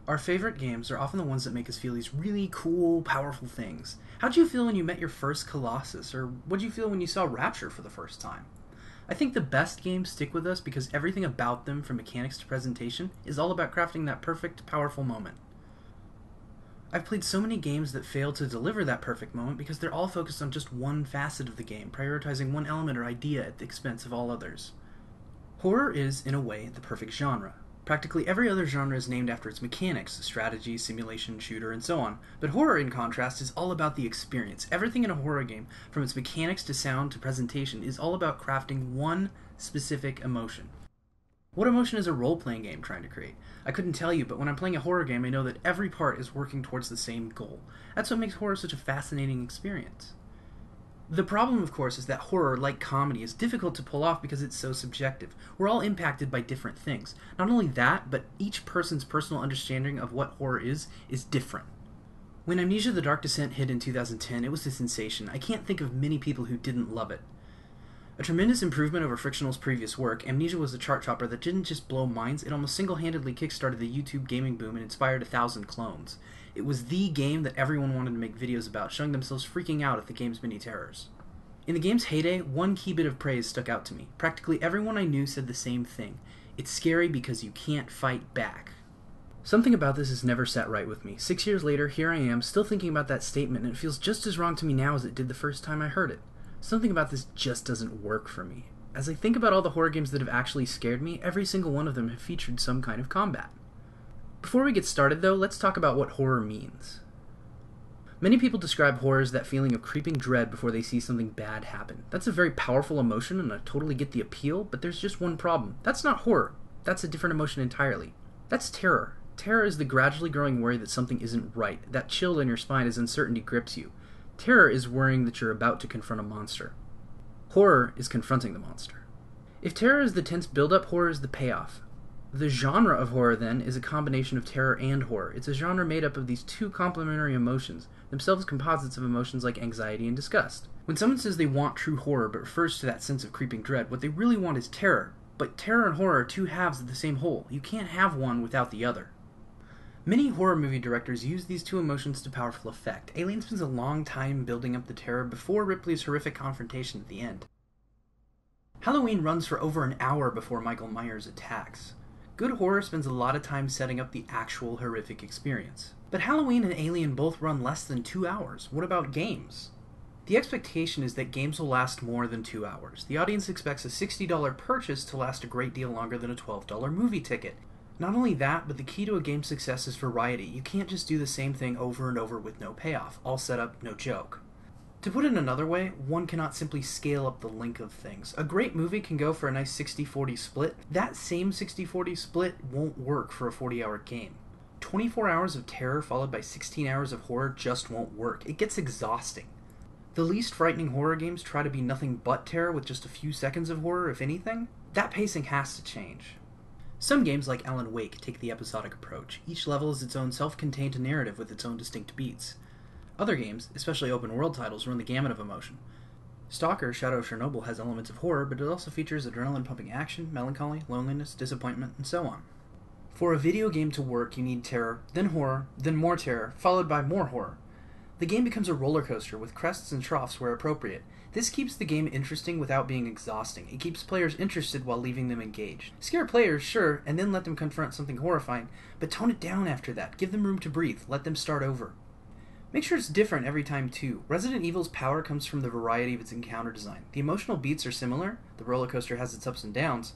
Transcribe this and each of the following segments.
Our favorite games are often the ones that make us feel these really cool, powerful things. How'd you feel when you met your first Colossus, or what'd you feel when you saw Rapture for the first time? I think the best games stick with us because everything about them, from mechanics to presentation, is all about crafting that perfect, powerful moment. I've played so many games that fail to deliver that perfect moment because they're all focused on just one facet of the game, prioritizing one element or idea at the expense of all others. Horror is, in a way, the perfect genre. Practically every other genre is named after its mechanics, strategy, simulation, shooter, and so on. But horror, in contrast, is all about the experience. Everything in a horror game, from its mechanics to sound to presentation, is all about crafting one specific emotion. What emotion is a role-playing game trying to create? I couldn't tell you, but when I'm playing a horror game, I know that every part is working towards the same goal. That's what makes horror such a fascinating experience. The problem, of course, is that horror, like comedy, is difficult to pull off because it's so subjective. We're all impacted by different things. Not only that, but each person's personal understanding of what horror is different. When Amnesia: The Dark Descent hit in 2010, it was a sensation. I can't think of many people who didn't love it. A tremendous improvement over Frictional's previous work, Amnesia was a chart topper that didn't just blow minds, it almost single-handedly kickstarted the YouTube gaming boom and inspired 1,000 clones. It was the game that everyone wanted to make videos about, showing themselves freaking out at the game's many terrors. In the game's heyday, one key bit of praise stuck out to me. Practically everyone I knew said the same thing. It's scary because you can't fight back. Something about this has never sat right with me. 6 years later, here I am, still thinking about that statement, and it feels just as wrong to me now as it did the first time I heard it. Something about this just doesn't work for me. As I think about all the horror games that have actually scared me, every single one of them have featured some kind of combat. Before we get started, though, let's talk about what horror means. Many people describe horror as that feeling of creeping dread before they see something bad happen. That's a very powerful emotion, and I totally get the appeal, but there's just one problem. That's not horror. That's a different emotion entirely. That's terror. Terror is the gradually growing worry that something isn't right, that chill in your spine as uncertainty grips you. Terror is worrying that you're about to confront a monster. Horror is confronting the monster. If terror is the tense build-up, horror is the payoff. The genre of horror, then, is a combination of terror and horror. It's a genre made up of these two complementary emotions, themselves composites of emotions like anxiety and disgust. When someone says they want true horror but refers to that sense of creeping dread, what they really want is terror. But terror and horror are two halves of the same whole. You can't have one without the other. Many horror movie directors use these two emotions to powerful effect. Alien spends a long time building up the terror before Ripley's horrific confrontation at the end. Halloween runs for over an hour before Michael Myers attacks. Good horror spends a lot of time setting up the actual horrific experience. But Halloween and Alien both run less than 2 hours. What about games? The expectation is that games will last more than 2 hours. The audience expects a $60 purchase to last a great deal longer than a $12 movie ticket. Not only that, but the key to a game's success is variety. You can't just do the same thing over and over with no payoff. All set up, no joke. To put it another way, one cannot simply scale up the length of things. A great movie can go for a nice 60-40 split. That same 60-40 split won't work for a 40-hour game. 24 hours of terror followed by 16 hours of horror just won't work. It gets exhausting. The least frightening horror games try to be nothing but terror with just a few seconds of horror, if anything. That pacing has to change. Some games, like Alan Wake, take the episodic approach. Each level is its own self-contained narrative with its own distinct beats. Other games, especially open-world titles, run the gamut of emotion. Stalker: Shadow of Chernobyl has elements of horror, but it also features adrenaline-pumping action, melancholy, loneliness, disappointment, and so on. For a video game to work, you need terror, then horror, then more terror, followed by more horror. The game becomes a roller coaster with crests and troughs where appropriate. This keeps the game interesting without being exhausting. It keeps players interested while leaving them engaged. Scare players, sure, and then let them confront something horrifying, but tone it down after that. Give them room to breathe. Let them start over. Make sure it's different every time, too. Resident Evil's power comes from the variety of its encounter design. The emotional beats are similar, the roller coaster has its ups and downs,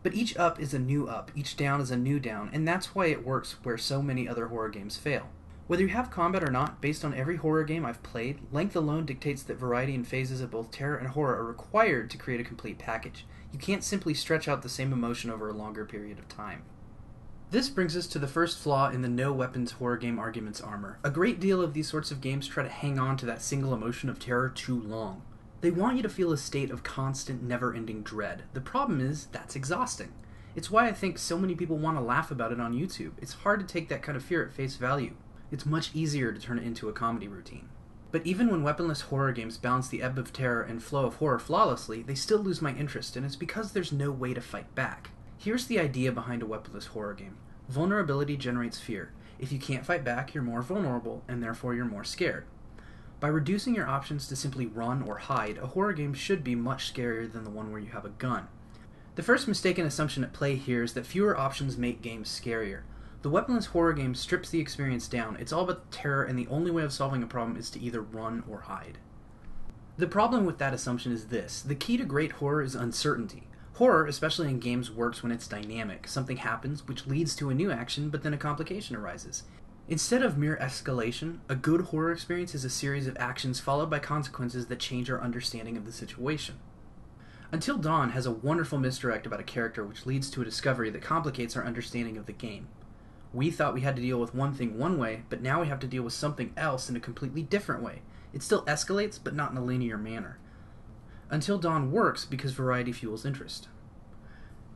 but each up is a new up, each down is a new down, and that's why it works where so many other horror games fail. Whether you have combat or not, based on every horror game I've played, length alone dictates that variety and phases of both terror and horror are required to create a complete package. You can't simply stretch out the same emotion over a longer period of time. This brings us to the first flaw in the no-weapons horror game argument's armor. A great deal of these sorts of games try to hang on to that single emotion of terror too long. They want you to feel a state of constant, never-ending dread. The problem is, that's exhausting. It's why I think so many people want to laugh about it on YouTube. It's hard to take that kind of fear at face value. It's much easier to turn it into a comedy routine. But even when weaponless horror games balance the ebb of terror and flow of horror flawlessly, they still lose my interest, and it's because there's no way to fight back. Here's the idea behind a weaponless horror game. Vulnerability generates fear. If you can't fight back, you're more vulnerable, and therefore you're more scared. By reducing your options to simply run or hide, a horror game should be much scarier than the one where you have a gun. The first mistaken assumption at play here is that fewer options make games scarier. The weaponless horror game strips the experience down. It's all about the terror, and the only way of solving a problem is to either run or hide. The problem with that assumption is this: the key to great horror is uncertainty. Horror, especially in games, works when it's dynamic. Something happens which leads to a new action, but then a complication arises. Instead of mere escalation, a good horror experience is a series of actions followed by consequences that change our understanding of the situation. Until Dawn has a wonderful misdirect about a character which leads to a discovery that complicates our understanding of the game. We thought we had to deal with one thing one way, but now we have to deal with something else in a completely different way. It still escalates, but not in a linear manner. Until Dawn works because variety fuels interest.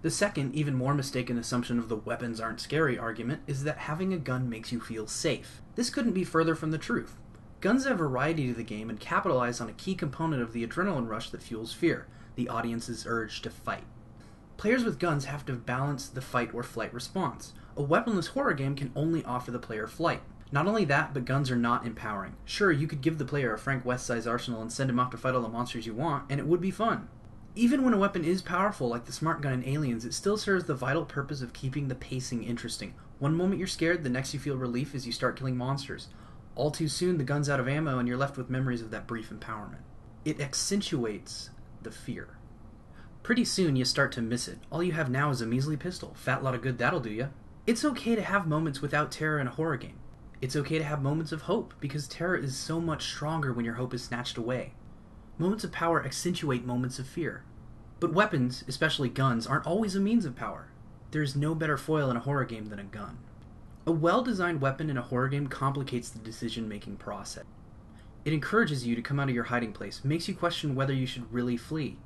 The second, even more mistaken assumption of the weapons aren't scary argument is that having a gun makes you feel safe. This couldn't be further from the truth. Guns add variety to the game and capitalize on a key component of the adrenaline rush that fuels fear, the audience's urge to fight. Players with guns have to balance the fight or flight response. A weaponless horror game can only offer the player flight. Not only that, but guns are not empowering. Sure, you could give the player a Frank West-size arsenal and send him off to fight all the monsters you want, and it would be fun. Even when a weapon is powerful, like the smart gun in Aliens, it still serves the vital purpose of keeping the pacing interesting. One moment you're scared, the next you feel relief as you start killing monsters. All too soon, the gun's out of ammo and you're left with memories of that brief empowerment. It accentuates the fear. Pretty soon, you start to miss it. All you have now is a measly pistol. Fat lot of good that'll do ya. It's okay to have moments without terror in a horror game. It's okay to have moments of hope, because terror is so much stronger when your hope is snatched away. Moments of power accentuate moments of fear. But weapons, especially guns, aren't always a means of power. There's no better foil in a horror game than a gun. A well-designed weapon in a horror game complicates the decision-making process. It encourages you to come out of your hiding place, makes you question whether you should really flee.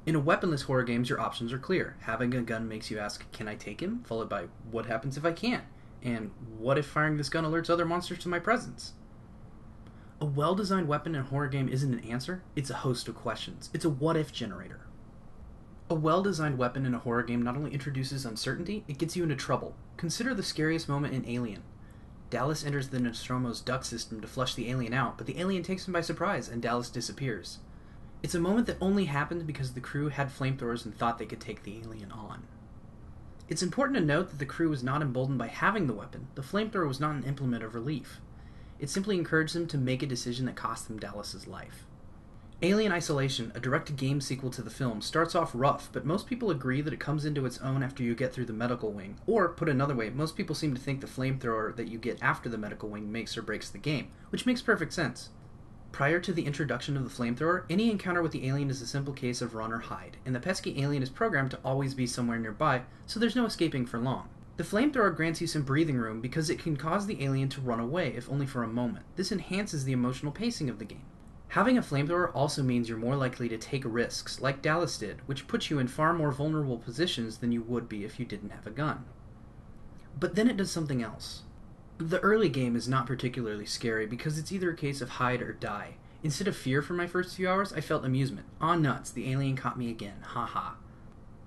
In a weaponless horror games, your options are clear. Having a gun makes you ask, can I take him? Followed by, what happens if I can't? And what if firing this gun alerts other monsters to my presence? A well-designed weapon in a horror game isn't an answer, it's a host of questions. It's a what-if generator. A well-designed weapon in a horror game not only introduces uncertainty, it gets you into trouble. Consider the scariest moment in Alien. Dallas enters the Nostromo's duct system to flush the alien out, but the alien takes him by surprise and Dallas disappears. It's a moment that only happened because the crew had flamethrowers and thought they could take the alien on. It's important to note that the crew was not emboldened by having the weapon. The flamethrower was not an implement of relief. It simply encouraged them to make a decision that cost them Dallas's life. Alien Isolation, a direct-to-game sequel to the film, starts off rough, but most people agree that it comes into its own after you get through the medical wing. Or, put another way, most people seem to think the flamethrower that you get after the medical wing makes or breaks the game, which makes perfect sense. Prior to the introduction of the flamethrower, any encounter with the alien is a simple case of run or hide, and the pesky alien is programmed to always be somewhere nearby, so there's no escaping for long. The flamethrower grants you some breathing room because it can cause the alien to run away, if only for a moment. This enhances the emotional pacing of the game. Having a flamethrower also means you're more likely to take risks, like Dallas did, which puts you in far more vulnerable positions than you would be if you didn't have a gun. But then it does something else. The early game is not particularly scary because it's either a case of hide or die. Instead of fear for my first few hours, I felt amusement. Aw nuts, the alien caught me again, haha.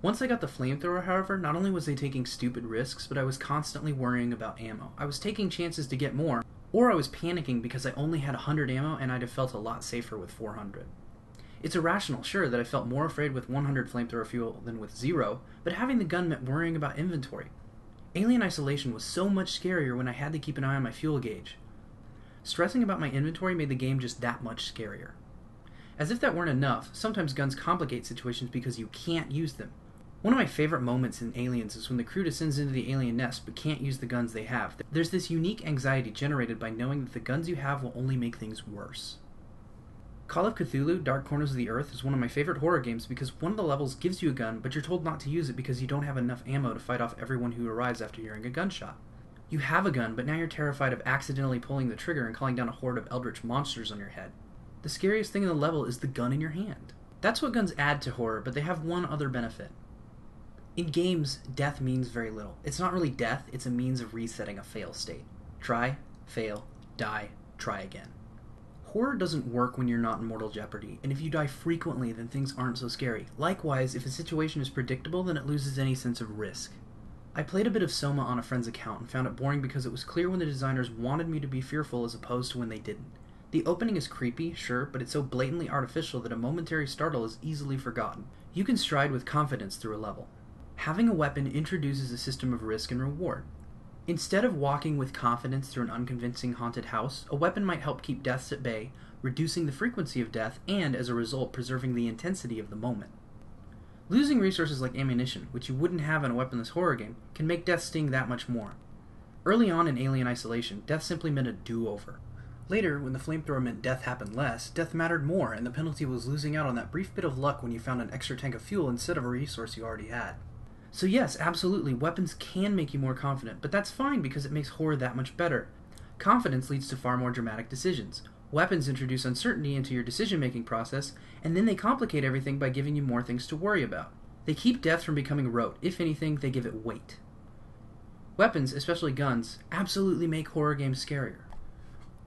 Once I got the flamethrower, however, not only was I taking stupid risks, but I was constantly worrying about ammo. I was taking chances to get more, or I was panicking because I only had 100 ammo and I'd have felt a lot safer with 400. It's irrational, sure, that I felt more afraid with 100 flamethrower fuel than with 0, but having the gun meant worrying about inventory. Alien Isolation was so much scarier when I had to keep an eye on my fuel gauge. Stressing about my inventory made the game just that much scarier. As if that weren't enough, sometimes guns complicate situations because you can't use them. One of my favorite moments in Aliens is when the crew descends into the alien nest but can't use the guns they have. There's this unique anxiety generated by knowing that the guns you have will only make things worse. Call of Cthulhu, Dark Corners of the Earth is one of my favorite horror games because one of the levels gives you a gun, but you're told not to use it because you don't have enough ammo to fight off everyone who arrives after hearing a gunshot. You have a gun, but now you're terrified of accidentally pulling the trigger and calling down a horde of eldritch monsters on your head. The scariest thing in the level is the gun in your hand. That's what guns add to horror, but they have one other benefit. In games, death means very little. It's not really death, it's a means of resetting a fail state. Try, fail, die, try again. Horror doesn't work when you're not in mortal jeopardy, and if you die frequently, then things aren't so scary. Likewise, if a situation is predictable, then it loses any sense of risk. I played a bit of Soma on a friend's account and found it boring because it was clear when the designers wanted me to be fearful as opposed to when they didn't. The opening is creepy, sure, but it's so blatantly artificial that a momentary startle is easily forgotten. You can stride with confidence through a level. Having a weapon introduces a system of risk and reward. Instead of walking with confidence through an unconvincing haunted house, a weapon might help keep deaths at bay, reducing the frequency of death and, as a result, preserving the intensity of the moment. Losing resources like ammunition, which you wouldn't have in a weaponless horror game, can make death sting that much more. Early on in Alien Isolation, death simply meant a do-over. Later, when the flamethrower meant death happened less, death mattered more, and the penalty was losing out on that brief bit of luck when you found an extra tank of fuel instead of a resource you already had. So yes, absolutely, weapons can make you more confident, but that's fine because it makes horror that much better. Confidence leads to far more dramatic decisions. Weapons introduce uncertainty into your decision-making process, and then they complicate everything by giving you more things to worry about. They keep death from becoming rote. If anything, they give it weight. Weapons, especially guns, absolutely make horror games scarier.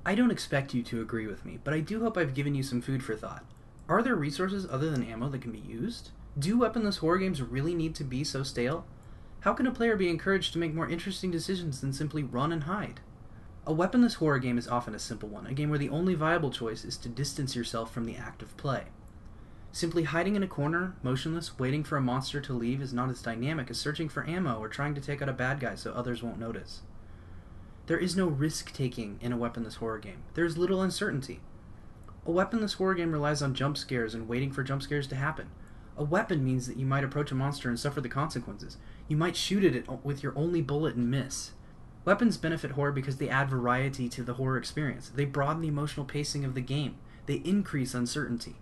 I don't expect you to agree with me, but I do hope I've given you some food for thought. Are there resources other than ammo that can be used? Do weaponless horror games really need to be so stale? How can a player be encouraged to make more interesting decisions than simply run and hide? A weaponless horror game is often a simple one, a game where the only viable choice is to distance yourself from the act of play. Simply hiding in a corner, motionless, waiting for a monster to leave is not as dynamic as searching for ammo or trying to take out a bad guy so others won't notice. There is no risk-taking in a weaponless horror game. There is little uncertainty. A weaponless horror game relies on jump scares and waiting for jump scares to happen. A weapon means that you might approach a monster and suffer the consequences. You might shoot at it with your only bullet and miss. Weapons benefit horror because they add variety to the horror experience. They broaden the emotional pacing of the game. They increase uncertainty.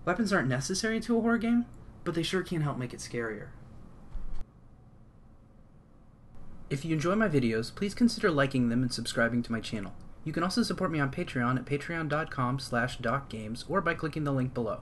Weapons aren't necessary to a horror game, but they sure can help make it scarier. If you enjoy my videos, please consider liking them and subscribing to my channel. You can also support me on Patreon at patreon.com/docgames or by clicking the link below.